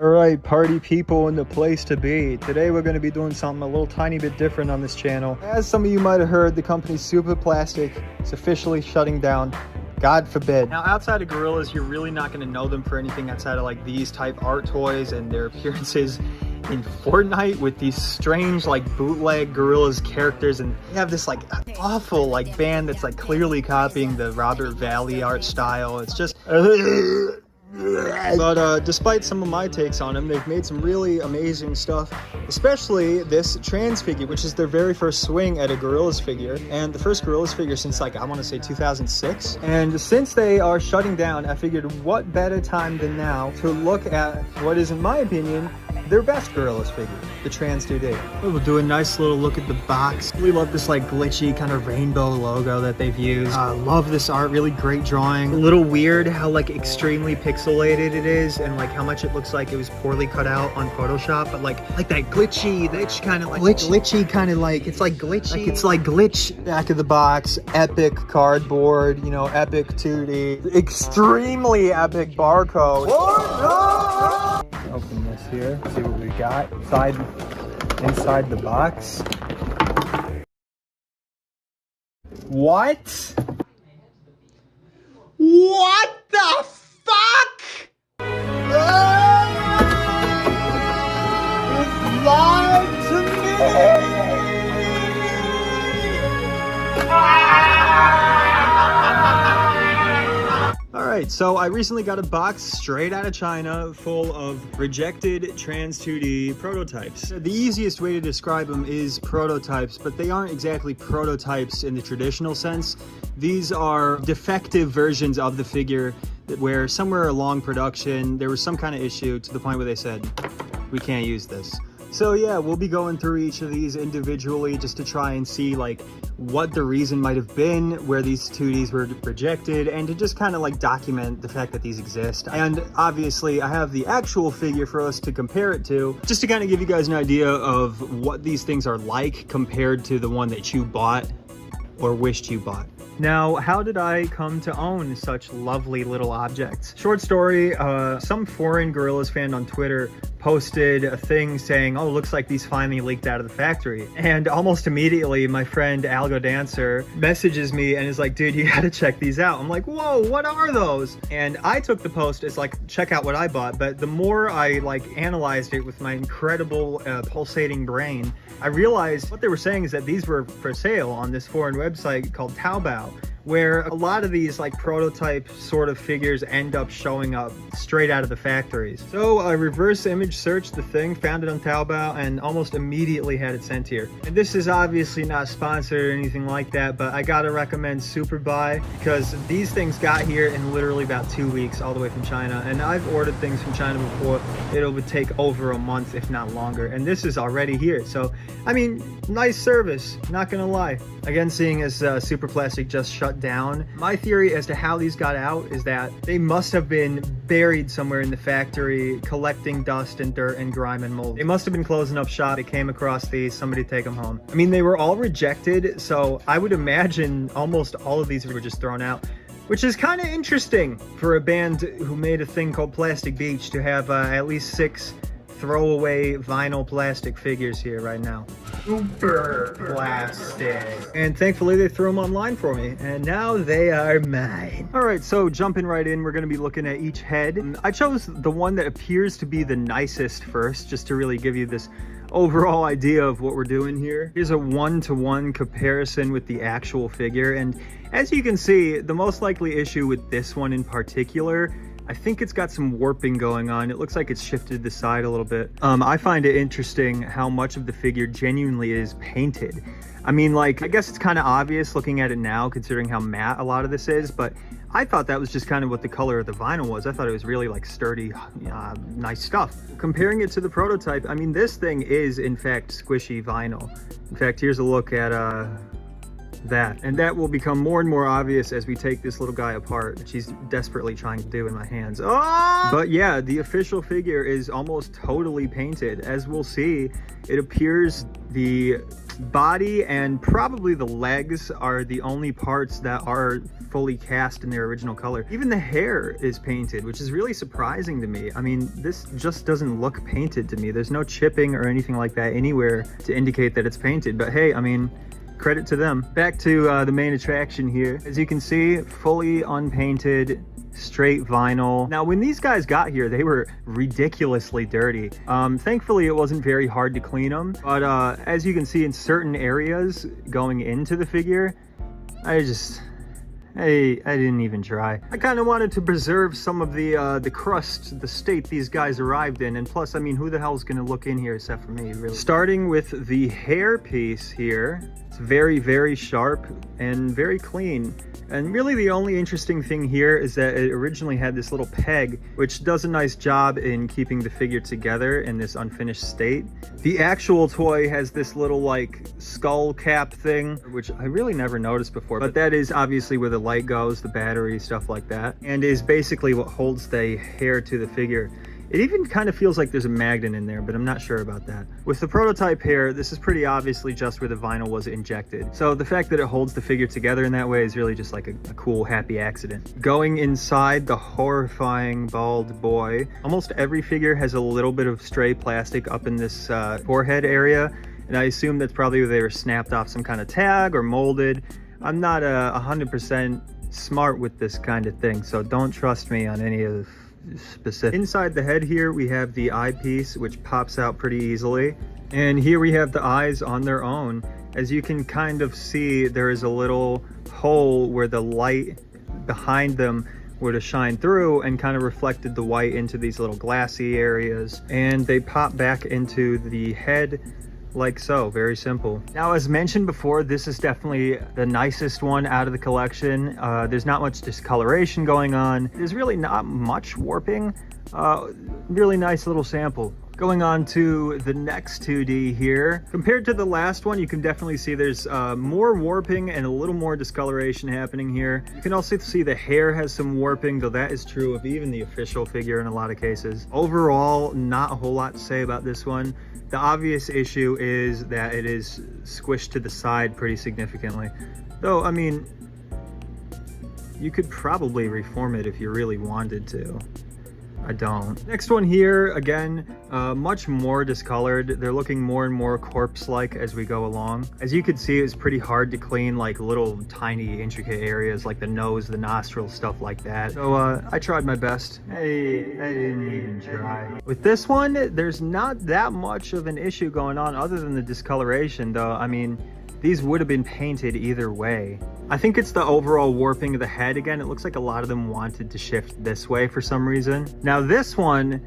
Alright, party people in the place to be. Today we're going to be doing something a little tiny bit different on this channel. As some of you might have heard, the company SuperPlastic is officially shutting down. God forbid. Now, outside of Gorillaz, you're really not going to know them for anything outside of like these type art toys and their appearances in Fortnite with these strange like bootleg Gorillaz characters, and they have this like awful like band that's like clearly copying the Robert Valley art style. It's just but despite some of my takes on them, they've made some really amazing stuff, especially this Tranz figure, which is their very first swing at a Gorillaz figure, and the first Gorillaz figure since like I want to say 2006. And since they are shutting down, I figured what better time than now to look at what is, in my opinion, their best Gorillaz figure, the Tranz 2D. We'll do a nice little look at the box. We love this like glitchy kind of rainbow logo that they've used. Love this art, really great drawing. A little weird how like extremely pixelated it is, and like how much it looks like it was poorly cut out on Photoshop, but like that glitchy kind of like glitchy kind of like, it's like glitchy. Like it's like glitch. Back of the box, epic cardboard, you know, epic 2D, extremely epic barcode. Open this here, see what we got inside the box. What? What the fuck? It's lied to me! Alright, so I recently got a box straight out of China full of rejected Tranz 2D prototypes. The easiest way to describe them is prototypes, but they aren't exactly prototypes in the traditional sense. These are defective versions of the figure where somewhere along production there was some kind of issue to the point where they said, we can't use this. So yeah, we'll be going through each of these individually just to try and see like what the reason might have been where these 2Ds were rejected, and to just kind of like document the fact that these exist. And obviously I have the actual figure for us to compare it to, just to kind of give you guys an idea of what these things are like compared to the one that you bought or wished you bought. Now, how did I come to own such lovely little objects? Short story, some foreign Gorillaz fan on Twitter posted a thing saying, oh, looks like these finally leaked out of the factory. And almost immediately, my friend Algo Dancer messages me and is like, dude, you gotta check these out. I'm like, whoa, what are those? And I took the post as like, check out what I bought. But the more I like analyzed it with my incredible pulsating brain, I realized what they were saying is that these were for sale on this foreign website called Taobao, where a lot of these like prototype sort of figures end up showing up straight out of the factories. So I reverse image searched the thing, found it on Taobao, and almost immediately had it sent here. And this is obviously not sponsored or anything like that, but I gotta recommend SuperBuy, because these things got here in literally about 2 weeks all the way from China, and I've ordered things from China before. It would take over a month, if not longer, and this is already here. So I mean, nice service, not gonna lie. Again, seeing as SuperPlastic just shut down, my theory as to how these got out is that they must have been buried somewhere in the factory collecting dust and dirt and grime and mold. They must have been closing up shop. They came across these, somebody take them home. I mean, they were all rejected, so I would imagine almost all of these were just thrown out, which is kind of interesting for a band who made a thing called Plastic Beach to have at least 6 throwaway vinyl plastic figures here right now. SuperPlastic. And thankfully they threw them online for me, and now they are mine. All right, so jumping right in, we're gonna be looking at each head. I chose the one that appears to be the nicest first, just to really give you this overall idea of what we're doing here. Here's a one-to-one comparison with the actual figure, and as you can see, the most likely issue with this one in particular, I think it's got some warping going on. It looks like it's shifted to the side a little bit. I find it interesting how much of the figure genuinely is painted. I mean, like, I guess it's kind of obvious looking at it now, considering how matte a lot of this is, but I thought that was just kind of what the color of the vinyl was. I thought it was really like sturdy, nice stuff. Comparing it to the prototype, I mean, this thing is in fact squishy vinyl. In fact, here's a look at that, and that will become more and more obvious as we take this little guy apart, which he's desperately trying to do in my hands. Oh! But yeah, the official figure is almost totally painted. As we'll see, it appears the body and probably the legs are the only parts that are fully cast in their original color. Even the hair is painted, which is really surprising to me. I mean, this just doesn't look painted to me. There's no chipping or anything like that anywhere to indicate that it's painted, but hey, I mean, credit to them. Back to the main attraction here. As you can see, fully unpainted, straight vinyl. Now, when these guys got here, they were ridiculously dirty. Thankfully, it wasn't very hard to clean them, but as you can see in certain areas going into the figure, I didn't even try. I kind of wanted to preserve some of the crust, the state these guys arrived in, and plus, I mean, who the hell's gonna look in here except for me, really? Starting with the hair piece here, it's very, very sharp and very clean. And really the only interesting thing here is that it originally had this little peg, which does a nice job in keeping the figure together in this unfinished state. The actual toy has this little like skull cap thing, which I really never noticed before, but that is obviously where the light goes, the battery, stuff like that, and is basically what holds the hair to the figure. It even kind of feels like there's a magnet in there, but I'm not sure about that. With the prototype hair, this is pretty obviously just where the vinyl was injected. So the fact that it holds the figure together in that way is really just like a cool, happy accident. Going inside the horrifying bald boy, almost every figure has a little bit of stray plastic up in this forehead area. And I assume that's probably where they were snapped off some kind of tag or molded. I'm not 100% smart with this kind of thing, so don't trust me on any of the specific. Inside the head here, we have the eyepiece, which pops out pretty easily. And here we have the eyes on their own. As you can kind of see, there is a little hole where the light behind them would have shined through and kind of reflected the white into these little glassy areas. And they pop back into the head like so. Very simple. Now, as mentioned before, this is definitely the nicest one out of the collection. There's not much discoloration going on. There's really not much warping. Really nice little sample. Going on to the next 2D here. Compared to the last one, you can definitely see there's more warping and a little more discoloration happening here. You can also see the hair has some warping, though that is true of even the official figure in a lot of cases. Overall, not a whole lot to say about this one. The obvious issue is that it is squished to the side pretty significantly. Though, I mean, you could probably reform it if you really wanted to. I don't. Next one here, again, much more discolored. They're looking more and more corpse-like as we go along. As you can see, it's pretty hard to clean like little tiny intricate areas like the nose, the nostrils, stuff like that. So I tried my best. Hey, I didn't even try. With this one, there's not that much of an issue going on other than the discoloration, though. I mean, these would have been painted either way. I think it's the overall warping of the head. Again, it looks like a lot of them wanted to shift this way for some reason. Now this one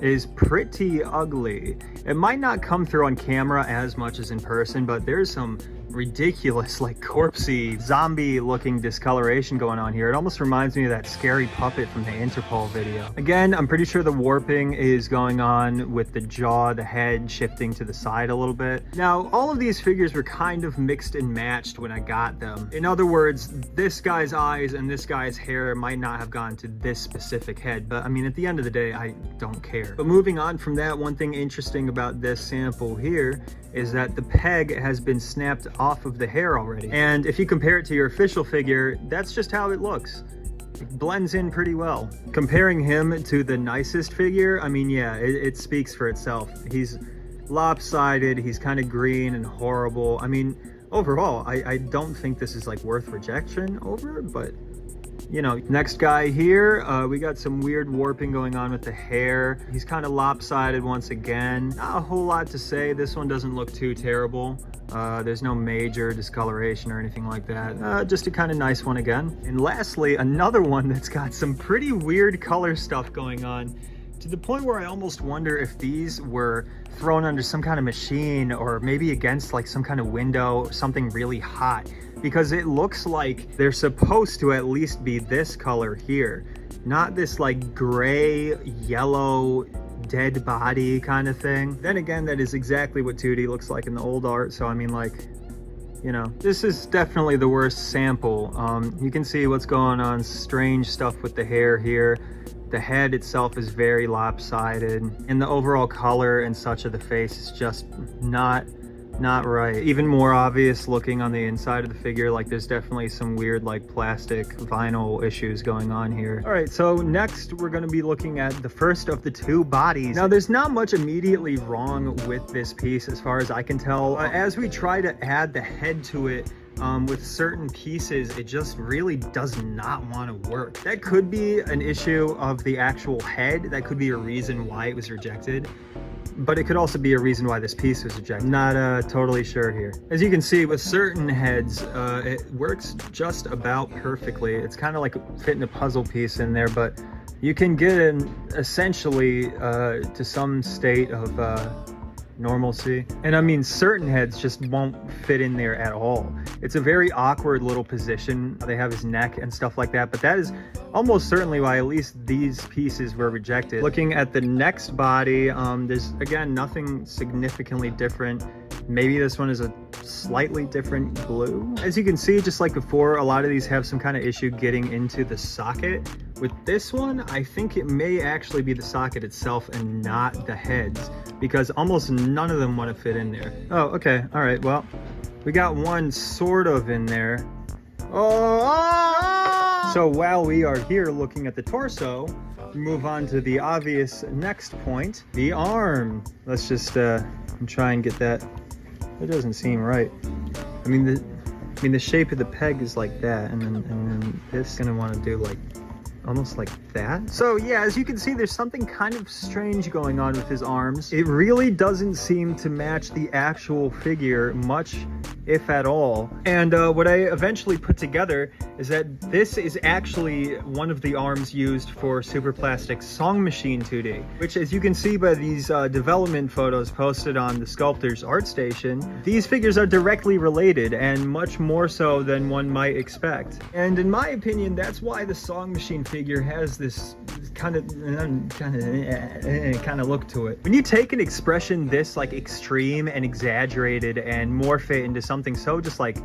is pretty ugly. It might not come through on camera as much as in person, but there's some ridiculous, like corpsey, zombie looking discoloration going on here. It almost reminds me of that scary puppet from the Interpol video. Again, I'm pretty sure the warping is going on with the jaw, the head shifting to the side a little bit. Now, all of these figures were kind of mixed and matched when I got them. In other words, this guy's eyes and this guy's hair might not have gone to this specific head, but I mean, at the end of the day, I don't care. But moving on from that, one thing interesting about this sample here is that the peg has been snapped off of the hair already. And if you compare it to your official figure, that's just how it looks. It blends in pretty well. Comparing him to the nicest figure, I mean, yeah, it speaks for itself. He's lopsided, he's kind of green and horrible. I mean, overall, I don't think this is like worth rejection over, but you know. Next guy here, we got some weird warping going on with the hair. He's kind of lopsided once again. Not a whole lot to say. This one doesn't look too terrible. There's no major discoloration or anything like that. Just a kind of nice one again. And lastly, another one that's got some pretty weird color stuff going on, to the point where I almost wonder if these were thrown under some kind of machine or maybe against like some kind of window, something really hot, because it looks like they're supposed to at least be this color here, not this like gray, yellow, dead body kind of thing. Then again, that is exactly what 2D looks like in the old art, so I mean, like, you know, this is definitely the worst sample. You can see what's going on, strange stuff with the hair here. The head itself is very lopsided, and the overall color and such of the face is just not not right. Even more obvious looking on the inside of the figure, like there's definitely some weird like plastic vinyl issues going on here. All right, so next we're going to be looking at the first of the two bodies. Now there's not much immediately wrong with this piece as far as I can tell. As we try to add the head to it, with certain pieces, it just really does not want to work. That could be an issue of the actual head. That could be a reason why it was rejected. But it could also be a reason why this piece was rejected. Not totally sure here. As you can see, with certain heads, it works just about perfectly. It's kind of like fitting a puzzle piece in there, but you can get in essentially to some state of normalcy. And I mean, certain heads just won't fit in there at all. It's a very awkward little position. They have his neck and stuff like that, but that is almost certainly why at least these pieces were rejected. Looking at the next body, there's again nothing significantly different. Maybe this one is a slightly different glue. As you can see, just like before, a lot of these have some kind of issue getting into the socket. With this one, I think it may actually be the socket itself and not the heads, because almost none of them want to fit in there. Oh, okay. All right. Well, we got one sort of in there. Oh! So while we are here looking at the torso, we move on to the obvious next point, the arm. Let's just try and get that. It doesn't seem right. I mean, the shape of the peg is like that, and then this is gonna want to do like almost like that. So yeah, as you can see, there's something kind of strange going on with his arms. It really doesn't seem to match the actual figure much, if at all. And what I eventually put together is that this is actually one of the arms used for SuperPlastic's Song Machine 2D, which, as you can see by these development photos posted on the Sculptor's ArtStation, these figures are directly related, and much more so than one might expect. And in my opinion, that's why the Song Machine figure has this kind of look to it. When you take an expression this like extreme and exaggerated and morph it into something so just like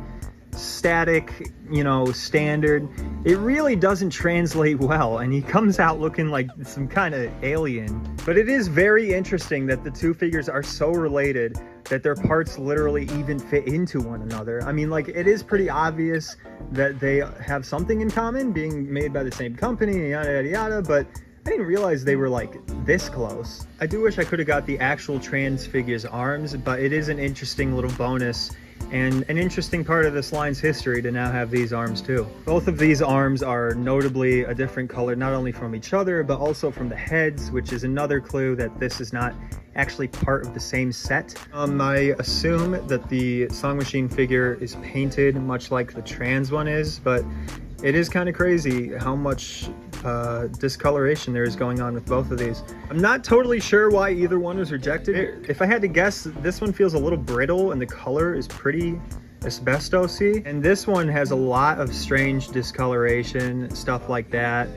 static, you know, standard, it really doesn't translate well, and he comes out looking like some kind of alien. But it is very interesting that the two figures are so related that their parts literally even fit into one another. I mean, like, it is pretty obvious that they have something in common, being made by the same company, yada yada yada, but I didn't realize they were like this close. I do wish I could have got the actual Tranz figure's arms, but it is an interesting little bonus and an interesting part of this line's history to now have these arms too. Both of these arms are notably a different color, not only from each other, but also from the heads, which is another clue that this is not actually part of the same set. I assume that the Song Machine figure is painted much like the Tranz one is, but it is kind of crazy how much discoloration there is going on with both of these. I'm not totally sure why either one was rejected. If I had to guess, this one feels a little brittle and the color is pretty asbestos-y, and this one has a lot of strange discoloration, stuff like that.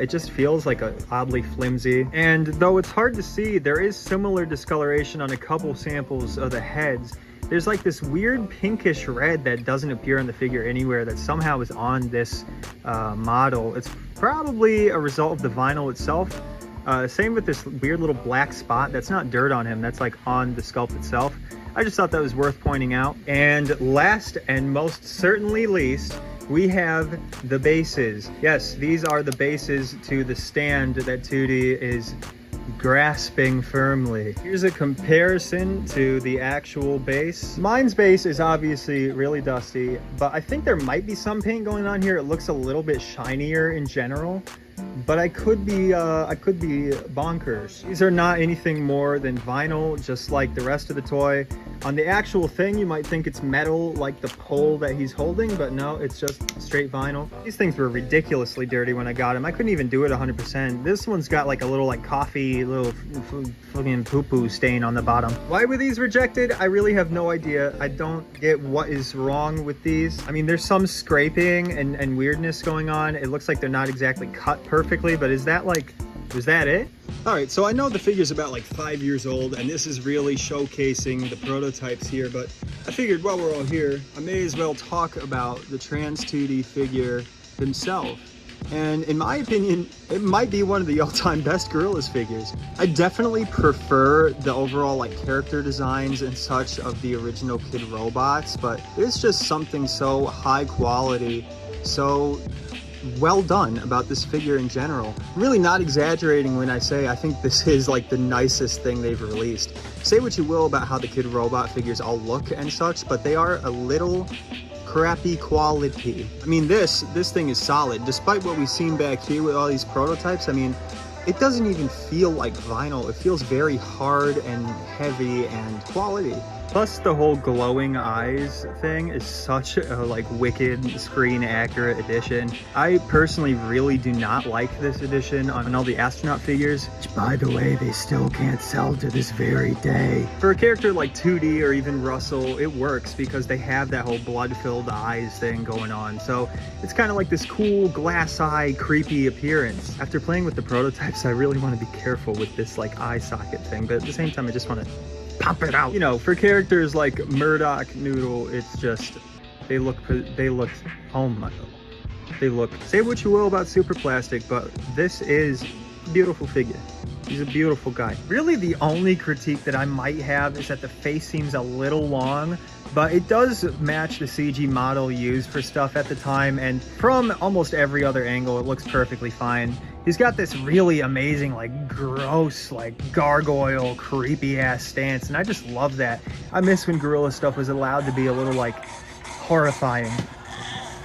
It just feels like oddly flimsy, and though it's hard to see, there is similar discoloration on a couple samples of the heads. There's like this weird pinkish red that doesn't appear on the figure anywhere that somehow is on this model. It's probably a result of the vinyl itself. Same with this weird little black spot. That's not dirt on him, that's like on the sculpt itself. I just thought that was worth pointing out. And last and most certainly least, we have the bases. Yes, these are the bases to the stand that 2D is grasping firmly. Here's a comparison to the actual base. Mine's base is obviously really dusty, but I think there might be some paint going on here. It looks a little bit shinier in general, but I could be bonkers. These are not anything more than vinyl, just like the rest of the toy. On the actual thing, you might think it's metal, like the pole that he's holding, but no, it's just straight vinyl. These things were ridiculously dirty when I got them. I couldn't even do it 100%. This one's got like a little like coffee, little fucking poo-poo stain on the bottom. Why were these rejected? I really have no idea. I don't get what is wrong with these. I mean, there's some scraping and weirdness going on. It looks like they're not exactly cut perfectly, but is that it? All right, so I know the figure's about like 5 years old, and this is really showcasing the prototypes here, but I figured while we're all here, I may as well talk about the Tranz 2D figure himself. And in my opinion, it might be one of the all-time best Gorillaz figures. I definitely prefer the overall like character designs and such of the original Kid Robots, but there's just something so high quality, so well done about this figure in general. I'm really not exaggerating when I say I think this is like the nicest thing they've released. Say what you will about how the Kid Robot figures all look and such, but they are a little crappy quality. I mean, this thing is solid. Despite what we've seen back here with all these prototypes, I mean, it doesn't even feel like vinyl. It feels very hard and heavy and quality. Plus the whole glowing eyes thing is such a like wicked screen accurate addition. I personally really do not like this edition on all the astronaut figures, which by the way, they still can't sell to this very day. For a character like 2D or even Russell, it works because they have that whole blood-filled eyes thing going on. So it's kind of like this cool glass eye creepy appearance. After playing with the prototypes, I really want to be careful with this like eye socket thing, but at the same time, I just want to pop it out. You know, for characters like Murdoch, Noodle, it's just, they look, oh my, they look, say what you will about SuperPlastic, but this is a beautiful figure. He's a beautiful guy. Really, the only critique that I might have is that the face seems a little long, but it does match the CG model used for stuff at the time, and from almost every other angle, it looks perfectly fine. He's got this really amazing, like, gross, like, gargoyle, creepy-ass stance, and I just love that. I miss when Gorillaz stuff was allowed to be a little, like, horrifying.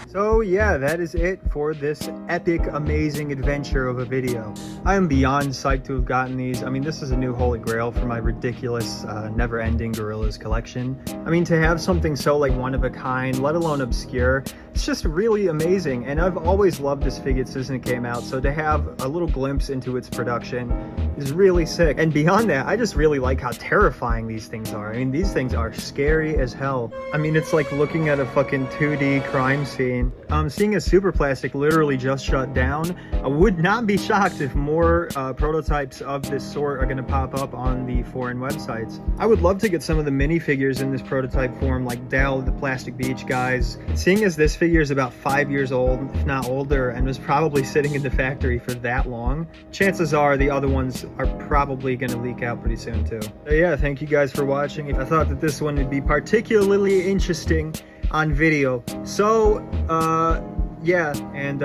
So yeah, that is it for this epic, amazing adventure of a video. I am beyond psyched to have gotten these. I mean, this is a new holy grail for my ridiculous, never-ending Gorillaz collection. I mean, to have something so like one of a kind, let alone obscure, it's just really amazing. And I've always loved this figure since it came out, so to have a little glimpse into its production is really sick. And beyond that, I just really like how terrifying these things are. I mean, these things are scary as hell. I mean, it's like looking at a fucking 2D crime scene. Seeing as SuperPlastic literally just shut down, I would not be shocked if more prototypes of this sort are going to pop up on the foreign websites. I would love to get some of the minifigures in this prototype form, like Dell, the Plastic Beach guys. Seeing as this figure is about 5 years old, if not older, and was probably sitting in the factory for that long, chances are the other ones are probably going to leak out pretty soon too. So yeah, thank you guys for watching. I thought that this one would be particularly interesting on video. So, yeah, and,